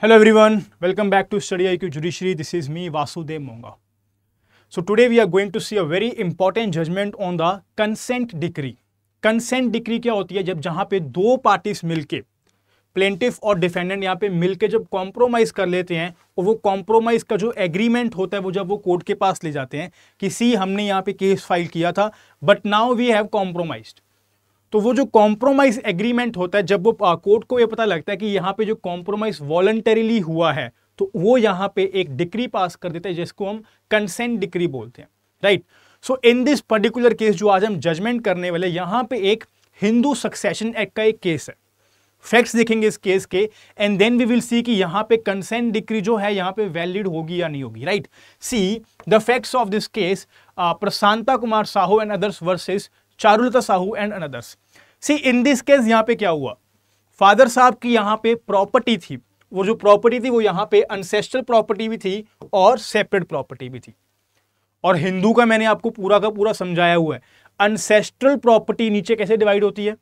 Hello everyone, welcome back to Study IQ Judiciary. This is me Vasudev Monga. So today we are going to see a very important judgment on the consent decree. Consent decree क्या होती है? जब जहां पे दो parties मिलके plaintiff और defendant यहाँ पे मिलके जब कॉम्प्रोमाइज कर लेते हैं और वो कॉम्प्रोमाइज का जो एग्रीमेंट होता है वो जब वो कोर्ट के पास ले जाते हैं कि सी हमने यहाँ पे केस फाइल किया था but now we have compromised, तो वो जो कॉम्प्रोमाइज एग्रीमेंट होता है जब वो कोर्ट को ये पता लगता है कि यहाँ पे जो कॉम्प्रोमाइज वॉलंटरीली हुआ है तो वो यहाँ पे एक डिक्री पास कर देते हैं जिसको हम कंसेंट डिक्री बोलते हैं, right. So in this particular case जो आज हम जजमेंट करने वाले, यहाँ पे एक हिंदू सक्सेशन एक्ट का एक केस है। फैक्ट्स देखेंगे इस केस के and then we will see कि यहाँ पे कंसेंट डिक्री जो है यहाँ पे वैलिड होगी या नहीं होगी, right. See the facts of this case, Prashanta Kumar Sahu and others versus Charulata Sahu and anothers. See in this case यहाँ पे क्या हुआ, फादर साहब की यहाँ पे प्रॉपर्टी थी, वो जो प्रॉपर्टी थी वो यहाँ पे अनसेस्ट्रल प्रॉपर्टी भी थी और सेपरेट प्रॉपर्टी भी थी। और हिंदू का मैंने आपको पूरा का पूरा समझाया हुआ है। अनसेस्ट्रल प्रॉपर्टी नीचे कैसे डिवाइड होती है,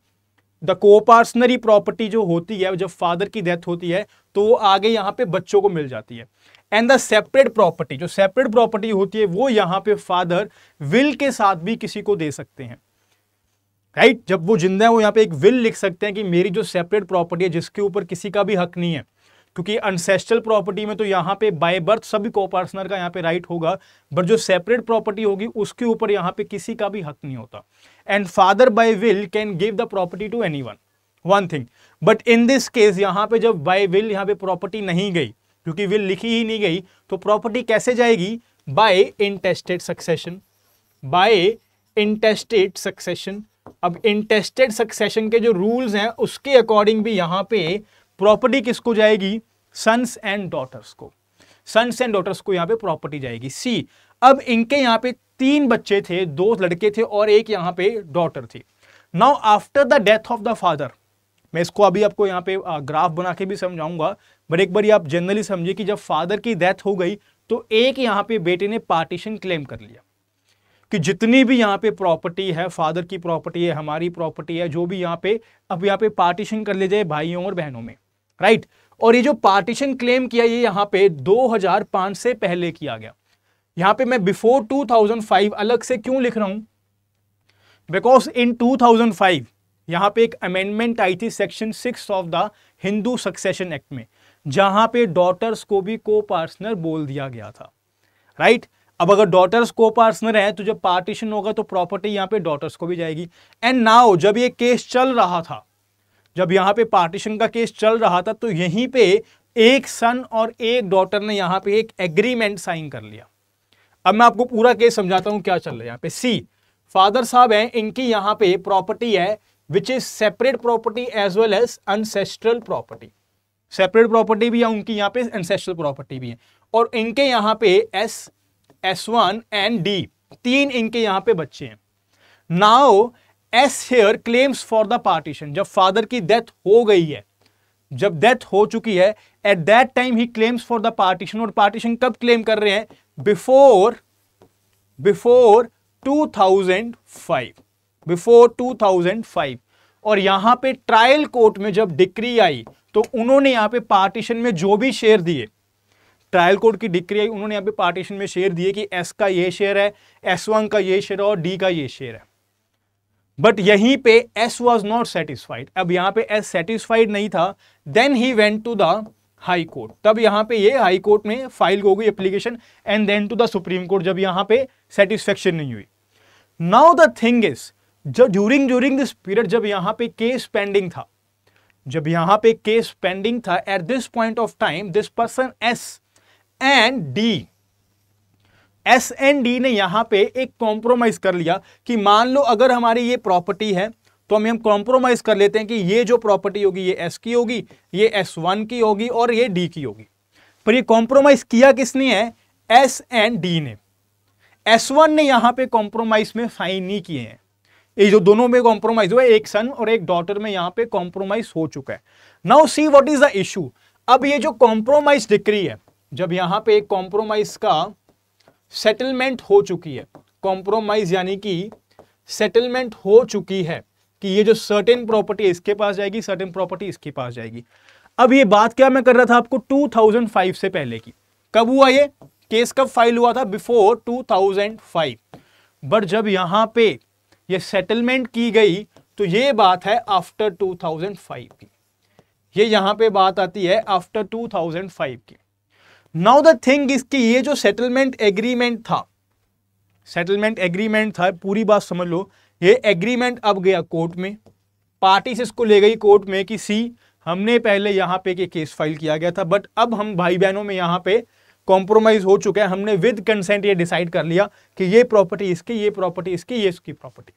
द कोपार्सनरी प्रॉपर्टी जो होती है जब फादर की डेथ होती है तो वो आगे यहाँ पे बच्चों को मिल जाती है। एंड द सेपरेट प्रॉपर्टी, जो सेपरेट प्रॉपर्टी होती है वो यहाँ पे फादर विल के साथ भी किसी को दे सकते हैं, राइट। जब वो जिंदा है वो यहाँ पे एक विल लिख सकते हैं कि मेरी जो सेपरेट प्रॉपर्टी है जिसके ऊपर किसी का भी हक नहीं है, क्योंकि अनसेस्ट्रल प्रॉपर्टी में तो यहाँ पे बाय बर्थ सभी कोपार्टनर का यहाँ पे राइट होगा, बट जो सेपरेट प्रॉपर्टी होगी उसके ऊपर यहाँ पे किसी का भी हक नहीं होता। And father by will can give the property to anyone, one thing. But in this case यहाँ पे जब बाय विल यहाँ पे प्रॉपर्टी नहीं गई, क्योंकि विल लिखी ही नहीं गई, तो प्रॉपर्टी कैसे जाएगी? By intestate succession, by intestate succession. अब इंटेस्टेड सक्सेशन के जो रूल्स हैं उसके अकॉर्डिंग भी यहाँ पे प्रॉपर्टी किसको जाएगी? सन्स एंड डॉटर्स को, सन्स एंड डॉटर्स को यहाँ पे प्रॉपर्टी जाएगी। सी अब इनके यहाँ पे तीन बच्चे थे, दो लड़के थे और एक यहाँ पे डॉटर थी। Now after the death of the father, मैं इसको अभी आपको यहाँ पे ग्राफ बना के भी समझाऊंगा, बट एक बार आप जनरली समझिए कि जब फादर की डेथ हो गई तो एक यहाँ पे बेटे ने पार्टीशन क्लेम कर लिया कि जितनी भी यहाँ पे प्रॉपर्टी है, फादर की प्रॉपर्टी है, हमारी प्रॉपर्टी है, जो भी यहाँ पे अब यहाँ पे पार्टीशन कर ले जाए भाइयों और बहनों में, राइट। और ये जो पार्टीशन क्लेम किया ये यहाँ पे 2005 से पहले किया गया। यहाँ पे मैं बिफोर 2005 अलग से क्यों लिख रहा हूं? बिकॉज इन 2005 यहाँ पे एक अमेंडमेंट आई थी section 6 of the Hindu Succession act में, जहां पे डॉटर्स को भी को पार्टनर बोल दिया गया था, राइट। अब अगर डॉटर्स को पार्टनर है तो जब पार्टीशन होगा तो प्रॉपर्टी यहाँ पे डॉटर्स को भी जाएगी। एंड नाउ जब ये केस चल रहा था, जब यहाँ पे पार्टीशन का केस चल रहा था, तो यहीं पे एक सन और एक डॉटर ने यहाँ पे एक एग्रीमेंट साइन कर लिया। अब मैं आपको पूरा केस समझाता हूं क्या चल रहा है यहाँ पे। सी फादर साहब हैं, इनकी यहाँ पे प्रॉपर्टी है which is separate property as well as ancestral property. Separate property भी है उनकी, यहाँ पे एंसेस्ट्रल प्रॉपर्टी भी है। और इनके यहाँ पे S1 एंड D तीन इनके यहाँ पे बच्चे हैं। Now S here claims for the partition, जब फादर की डेथ हो गई है, जब डेथ हो चुकी है, at that time he claims for the partition. और पार्टीशन कब क्लेम कर रहे हैं? Before 2005, before 2005। और यहां पे ट्रायल कोर्ट में जब डिक्री आई तो उन्होंने यहां पे पार्टीशन में जो भी शेयर दिए, ट्रायल कोर्ट की डिक्री आई, उन्होंने यहां पे पार्टीशन में शेयर दिए कि S का ये शेयर है, S1 का ये शेयर है और D का ये शेयर है। बट यहीं पे S was not satisfied, अब यहां पे S satisfied नहीं था। Then he went to the high court, तब यहां पे ये हाई कोर्ट में फाइल हो गई application, and then to the supreme court जब यहां पे सेटिस्फेक्शन नहीं हुई। नाउ द थिंग इज, जब ड्यूरिंग दिस पीरियड जब यहां पे केस पेंडिंग था, जब यहां पे केस पेंडिंग था, at this point of time this person S and D ने यहां पे एक कॉम्प्रोमाइज कर लिया कि मान लो अगर हमारी ये प्रॉपर्टी है तो हम कॉम्प्रोमाइज कर लेते हैं कि ये जो प्रॉपर्टी होगी ये S की होगी, ये S1 की होगी और ये D की होगी। पर ये कॉम्प्रोमाइज किया किसने है? S एंड D ने। S1 ने यहां पे कॉम्प्रोमाइज में साइन नहीं किए हैं। ये जो दोनों में कॉम्प्रोमाइज हुआ, एक सन और एक डॉटर में यहां पे कॉम्प्रोमाइज हो चुका है। Now see what is the issue. अब ये जो कॉम्प्रोमाइज डिक्री है, जब यहां पे एक कॉम्प्रोमाइज का सेटलमेंट हो चुकी है, कॉम्प्रोमाइज यानी कि सेटलमेंट हो चुकी है कि ये जो सर्टेन प्रॉपर्टी इसके पास जाएगी, सर्टेन प्रॉपर्टी इसके पास जाएगी। अब ये बात क्या मैं कर रहा था आपको 2005 से पहले की। कब हुआ ये केस, कब फाइल हुआ था? बिफोर 2005। बट जब यहां पे ये सेटलमेंट की गई तो ये बात है आफ्टर 2005 की, ये यहां पे बात आती है आफ्टर 2005 की। नाउ द थिंग इज कि ये जो सेटलमेंट एग्रीमेंट था, सेटलमेंट एग्रीमेंट था, पूरी बात समझ लो, ये एग्रीमेंट अब गया कोर्ट में, पार्टीज इसको ले गई कोर्ट में कि सी हमने पहले यहां पे के केस फाइल किया गया था, बट अब हम भाई बहनों में यहां पे कॉम्प्रोमाइज हो चुका है, हमने विद कंसेंट ये डिसाइड कर लिया कि ये प्रॉपर्टी इसकी, ये प्रॉपर्टी इसकी, ये इसकी प्रॉपर्टी।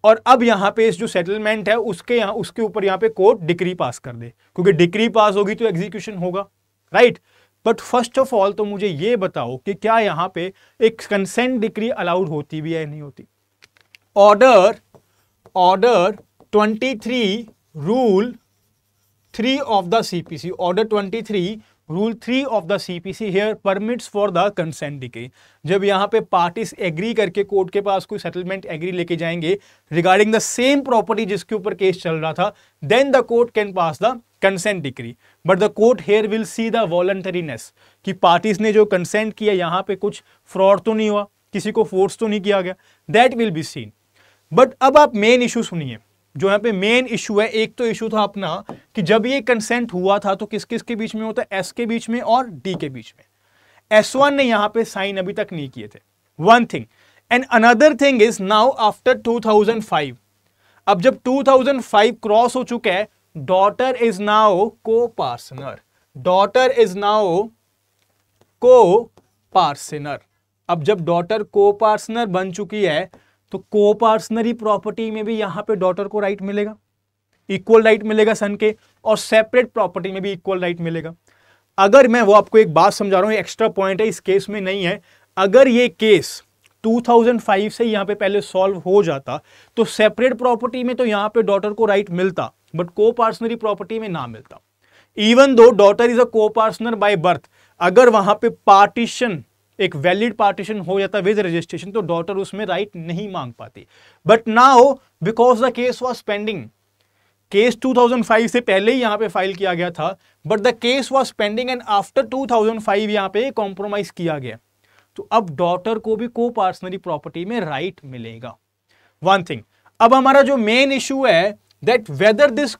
और अब यहां पे इस जो सेटलमेंट है उसके ऊपर यहां पे कोर्ट डिक्री पास कर दे, क्योंकि डिक्री पास होगी तो एग्जीक्यूशन होगा, right. But first of all तो मुझे ये बताओ कि क्या यहां पे एक कंसेंट डिक्री अलाउड होती भी है नहीं होती? Order 23 rule 3 of the CPC, order 23 rule 3 of the CPC here permits for the consent decree. जब यहां पे पार्टीज एग्री करके कोर्ट के पास कोई सेटलमेंट एग्री लेके जाएंगे रिगार्डिंग द सेम प्रॉपर्टी जिसके ऊपर केस चल रहा था, then the court can pass the consent decree. But the court here will see the voluntariness कि पार्टीज ने जो कंसेंट किया यहां पे कुछ फ्रॉड तो नहीं हुआ, किसी को फोर्स तो नहीं किया गया, that will be seen. But अब आप मेन इशू सुनिए, जो यहाँ पे मेन इशू है। एक तो इशू था अपना कि जब ये कंसेंट हुआ था तो किस किस के बीच में होता है? एस के बीच में और डी के बीच में। S1 ने यहां पे साइन अभी तक नहीं किए थे, one thing. And another thing is now after 2005, अब जब 2005 क्रॉस हो चुका है, डॉटर इज नाउ को पार्टनर, डॉटर इज नाउ को पार्टनर। अब जब डॉटर को पार्टनर बन चुकी है तो को पार्टनरी प्रॉपर्टी में भी यहां पे डॉटर को राइट मिलेगा, इक्वल राइट मिलेगा सन के, और सेपरेट प्रॉपर्टी में भी इक्वल राइट मिलेगा। अगर मैं वो आपको एक बात समझा रहा हूं, एक्स्ट्रा पॉइंट है, इस केस में नहीं है, अगर ये केस 2005 से यहां पे पहले सॉल्व हो जाता तो सेपरेट प्रॉपर्टी में तो यहां पे डॉटर को राइट मिलता, बट को पार्टनरी प्रॉपर्टी में ना मिलता। Even though daughter is a को पार्टनर बाय बर्थ, अगर वहां पे पार्टीशन, एक वैलिड पार्टीशन हो जाता विद रजिस्ट्रेशन, तो डॉटर उसमें राइट नहीं मांग पाती। But now because the case was pending, case 2005 से पहले ही यहां पे फाइल किया गया था, but the case was pending and after 2005 यहां पे कॉम्प्रोमाइज किया गया, तो अब डॉटर को भी को पार्टनरी प्रॉपर्टी में राइट मिलेगा। वन थिंग, अब हमारा जो मेन इशू है that whether this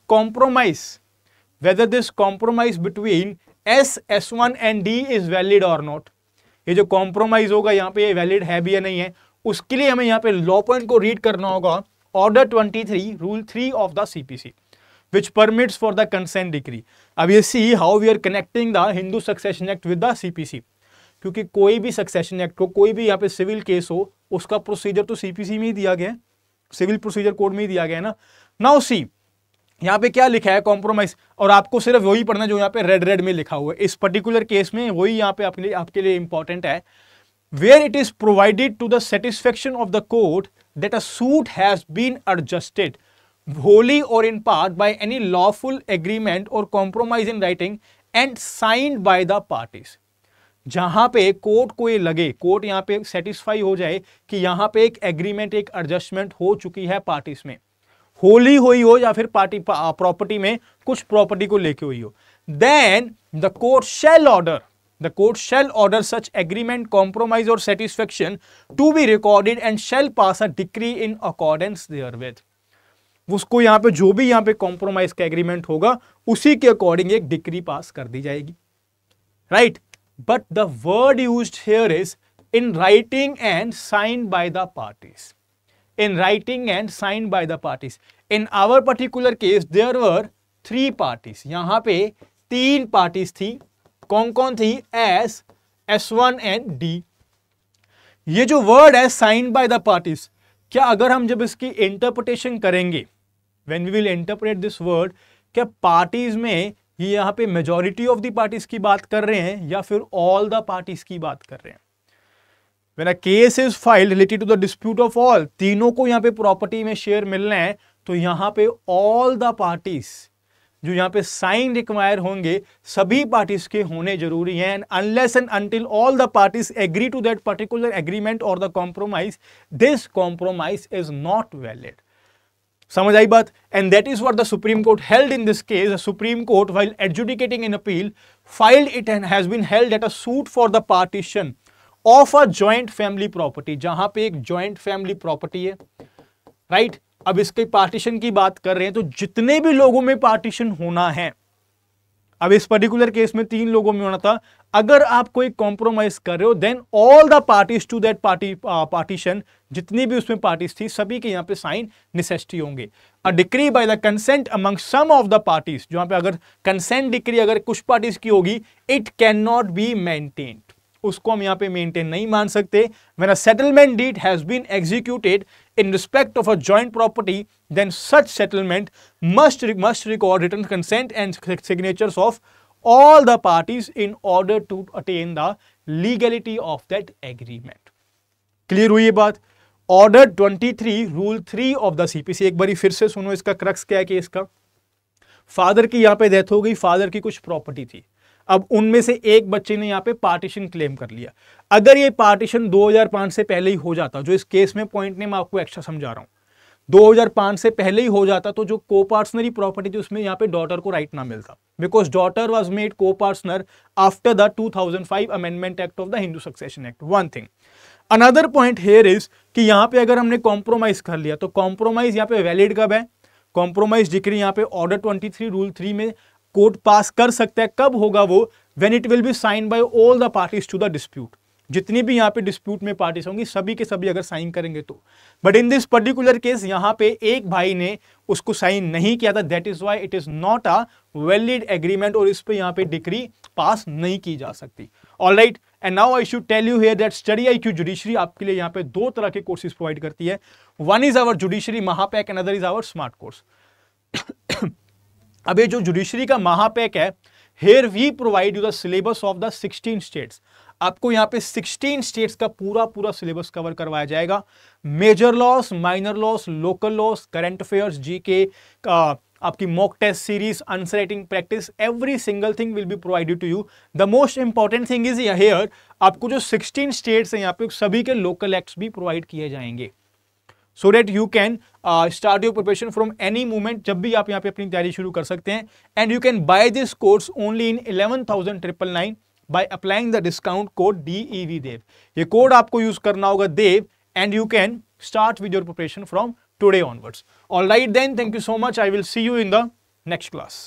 compromise between S1 and D is valid और नॉट। ये जो कॉम्प्रोमाइज होगा यहां पे ये वैलिड है भी या नहीं है, उसके लिए हमें यहां पे लॉ पॉइंट को रीड करना होगा, order 23 rule 3 of the CPC which permits for the consent decree. अब ये see how we are connecting the Hindu Succession Act with the CPC, क्योंकि कोई भी सक्सेशन एक्ट को, कोई भी यहाँ पे सिविल केस हो, उसका प्रोसीजर तो सीपीसी में ही दिया गया है, सिविल प्रोसीजर कोड में ही दिया गया है ना। नाउ सी यहाँ पे क्या लिखा है कॉम्प्रोमाइज, और आपको सिर्फ वही पढ़ना जो यहाँ पे रेड में लिखा हुआ है इस पर्टिकुलर केस में, वही यहाँ पे आपके लिए इंपॉर्टेंट है। Where it is provided to the satisfaction of the court that a suit has been adjusted wholly or in part by any lawful agreement or compromise in writing and signed by the parties। जहां पे court को ये लगे, court यहां पे satisfy हो जाए कि यहां पे एक एग्रीमेंट, एक एडजस्टमेंट हो चुकी है पार्टीज में, होली हुई हो या फिर पार्टी प्रॉपर्टी में कुछ प्रॉपर्टी को लेके हुई हो, then the court shall order such agreement, compromise और satisfaction to be recorded and shall pass a decree in accordance therewith. उसको यहां पे जो भी यहां पे कॉम्प्रोमाइज का एग्रीमेंट होगा उसी के अकॉर्डिंग एक डिक्री पास कर दी जाएगी, right. But the word used here is in writing and signed by the parties, in writing and signed by the parties. In our particular case there were 3 parties, यहां पे 3 parties थी, कौन कौन थी? S1 and D। ये जो word है signed by the parties, क्या अगर हम जब इसकी इंटरप्रिटेशन करेंगे, when we will interpret this word, क्या पार्टीज में ये यहां पे मेजॉरिटी ऑफ द पार्टीज की बात कर रहे हैं या फिर ऑल द पार्टीज की बात कर रहे हैं? When a case is filed related to the dispute of all, तीनों को यहां पे प्रॉपर्टी में शेयर मिलना है, तो यहां पे ऑल द पार्टीज जो यहां पे साइन रिक्वायर होंगे सभी पार्टीज के होने जरूरी हैं, and unless and until all the parties agree to that particular agreement और the compromise, this compromise is not valid. समझ आई बात? And that is what the supreme Court held in this case. The supreme Court while adjudicating in appeal filed it and has been held at a suit for the partition of a joint family property. जहां पे एक joint family property है, right? अब इसके partition की बात कर रहे हैं तो जितने भी लोगों में पार्टीशन होना है, अब इस पर्टिकुलर केस में 3 लोगों में होना था. अगर आप कोई कॉम्प्रोमाइज कर रहे हो then all the parties to that partition, जितनी भी उसमें पार्टीज थी सभी के यहां पे साइन नेसेसिटी होंगे. A decree by the consent among some of the parties, जहां पे अगर कंसेंट डिक्री अगर कुछ पार्टीज की होगी, it can not be maintained, उसको हम यहां पे मेंटेन नहीं मान सकते. When a settlement deed has been executed in respect of a joint property, then such settlement must record written consent and signatures of all the parties in order to attain the legality of that agreement. Clear हुई ये बात? Order 23 Rule 3 of the CPC. एक बारी फिर से सुनो, इसका crux क्या है कि इसका फादर की यहां पे डेथ हो गई, फादर की कुछ प्रॉपर्टी थी. अब उनमें से एक बच्चे ने यहां पे पार्टीशन क्लेम कर लिया. अगर ये पार्टीशन 2005 से पहले ही हो जाता, जो इस केस में पॉइंट ने मैं आपको एक्स्ट्रा समझा रहा हूं, 2005 से पहले ही हो जाता, तो जो को पार्टनरी प्रॉपर्टी थी उसमें यहां पे डॉटर को राइट ना मिलता, बिकॉज डॉटर वाज मेड को partner after the 2005 amendment act of the Hindu Succession act. One thing. Another point here is कि यहां पे अगर हमने कॉम्प्रोमाइज कर लिया तो कॉम्प्रोमाइज यहां पे वैलिड कब है? कॉम्प्रोमाइज डिक्री यहां पे ऑर्डर 23 रूल 3 में कोर्ट पास कर सकता है. कब होगा वो? When it will be sign by all the parties to the dispute. जितनी भी यहां पे डिस्प्यूट में पार्टीज होंगी सभी के सभी अगर साइन करेंगे तो. But in this particular case यहां पे एक भाई ने उसको साइन नहीं किया था, that is why it is not a valid agreement और इस पे यहां पे डिक्री पास नहीं की जा सकती. Alright, and now I should tell you here that study IQ judiciary आपके लिए यहां पे 2 तरह के कोर्सेज प्रोवाइड करती है. वन इज आवर जुडिशरी महापैक and other is our smart course. अब ये जो जुडिशरी का महापैक है, here we provide you the syllabus of the 16 states. आपको यहां पे 16 स्टेट्स का पूरा सिलेबस कवर करवाया जाएगा. Major laws, minor laws, local laws, current affairs, GK, आपकी mock test series, answer writing practice, every single thing will be provided to you. The most important thing is here, आपको जो 16 states हैं यहां पे सभी के लोकल एक्ट्स भी provide किए जाएंगे, so that you can start your preparation from any moment. जब भी आप यहाँ पे अपनी तैयारी शुरू कर सकते हैं. And you can buy this course only in 11,999 by applying the discount code DEV Dev. ये कोड आपको यूज करना होगा देव, and you can start with your preparation from today onwards. All right then, thank you so much. I will see you in the next class.